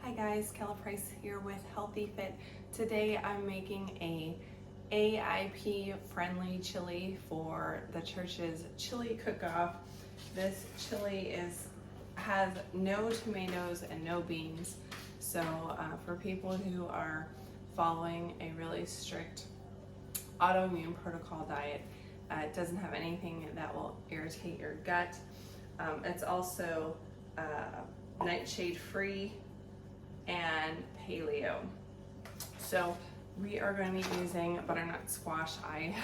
Hi guys, Kella Price here with Healthy Fit. Today I'm making a AIP friendly chili for the church's chili cook-off. This chili has no tomatoes and no beans. So for people who are following a really strict autoimmune protocol diet, it doesn't have anything that will irritate your gut. It's also nightshade free and paleo. So we are going to be using butternut squash. I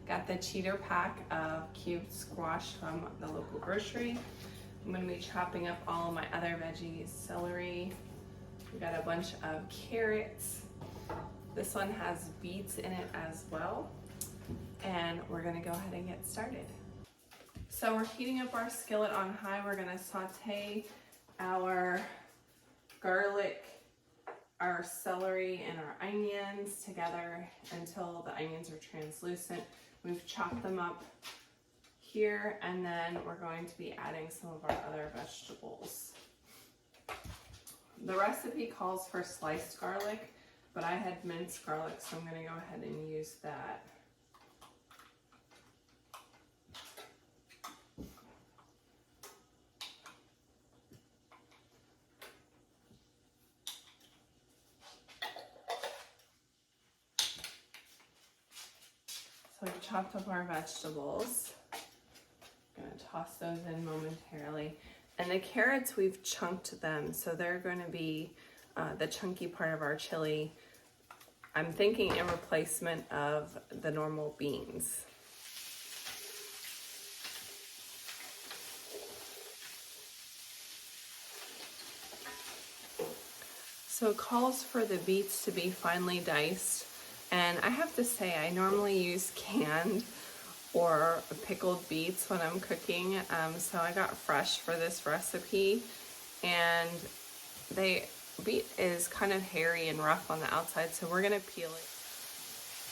got the cheater pack of cubed squash from the local grocery. I'm going to be chopping up all of my other veggies, celery. We got a bunch of carrots. This one has beets in it as well. And we're going to go ahead and get started. So we're heating up our skillet on high. We're going to saute our garlic, our celery, and our onions together until the onions are translucent. We've chopped them up here, and then we're going to be adding some of our other vegetables. The recipe calls for sliced garlic, but I had minced garlic, so I'm going to go ahead and use that. So we've chopped up our vegetables. I'm gonna toss those in momentarily. And the carrots, we've chunked them, so they're gonna be the chunky part of our chili. I'm thinking in replacement of the normal beans. So it calls for the beets to be finely diced. And I have to say, I normally use canned or pickled beets when I'm cooking. So I got fresh for this recipe. And beet is kind of hairy and rough on the outside, so we're gonna peel it.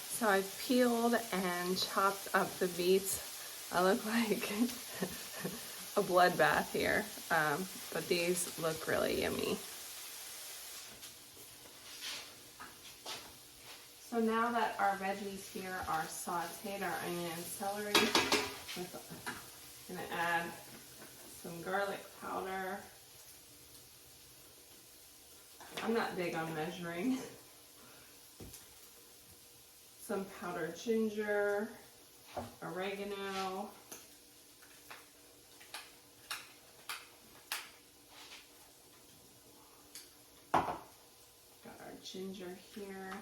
So I've peeled and chopped up the beets. I look like a bloodbath here, but these look really yummy. So now that our veggies here are sauteed, our onion and celery, I'm gonna add some garlic powder. I'm not big on measuring. Some powdered ginger, oregano. Got our ginger here.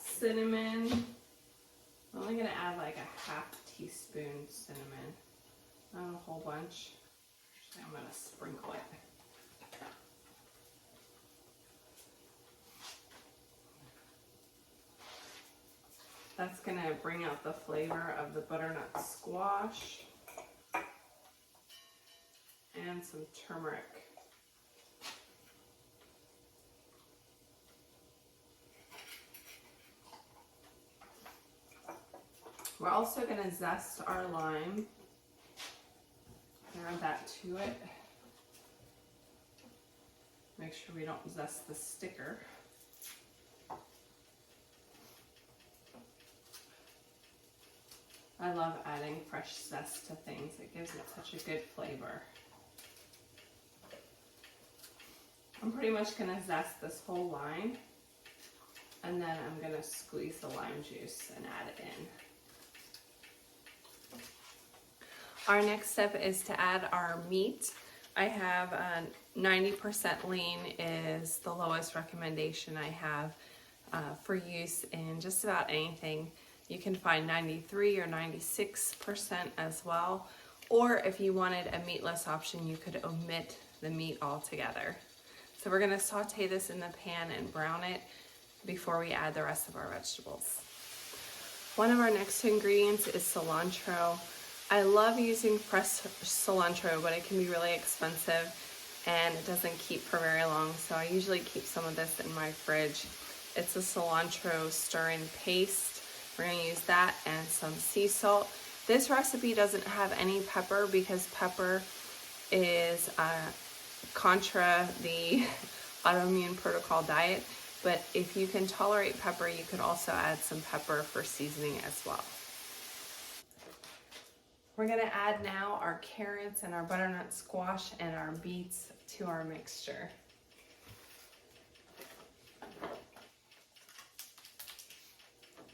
Cinnamon. I'm only gonna add like a half teaspoon cinnamon, not a whole bunch. Actually, I'm gonna sprinkle it. That's gonna bring out the flavor of the butternut squash and some turmeric. We're also going to zest our lime. Add that to it. Make sure we don't zest the sticker. I love adding fresh zest to things. It gives it such a good flavor. I'm pretty much going to zest this whole lime, and then I'm going to squeeze the lime juice and add it in. Our next step is to add our meat. I have 90% lean is the lowest recommendation I have for use in just about anything. You can find 93 or 96% as well. Or if you wanted a meatless option, you could omit the meat altogether. So we're gonna saute this in the pan and brown it before we add the rest of our vegetables. One of our next ingredients is cilantro. I love using fresh cilantro, but it can be really expensive and it doesn't keep for very long, so I usually keep some of this in my fridge. It's a cilantro stir-in paste, We're gonna use that and some sea salt. This recipe doesn't have any pepper because pepper is contra the Autoimmune Protocol diet, but if you can tolerate pepper, you could also add some pepper for seasoning as well. We're gonna add now our carrots and our butternut squash and our beets to our mixture.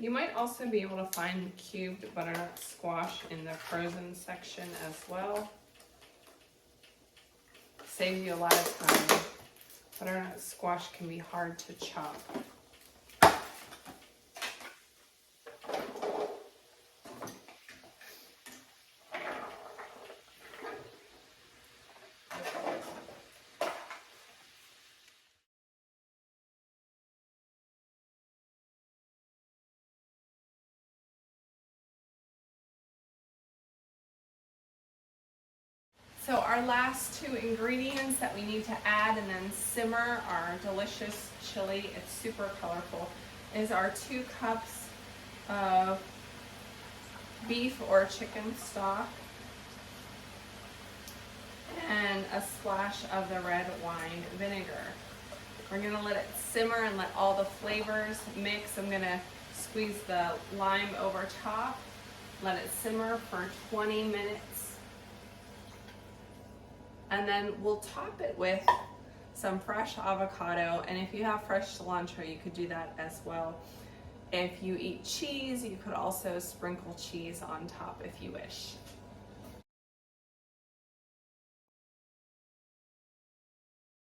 You might also be able to find cubed butternut squash in the frozen section as well. Saves you a lot of time. Butternut squash can be hard to chop. So our last two ingredients that we need to add and then simmer our delicious chili, it's super colorful, is our 2 cups of beef or chicken stock and a splash of the red wine vinegar. We're gonna let it simmer and let all the flavors mix. I'm gonna squeeze the lime over top, let it simmer for 20 minutes. And then we'll top it with some fresh avocado, and if you have fresh cilantro, you could do that as well. If you eat cheese, you could also sprinkle cheese on top if you wish.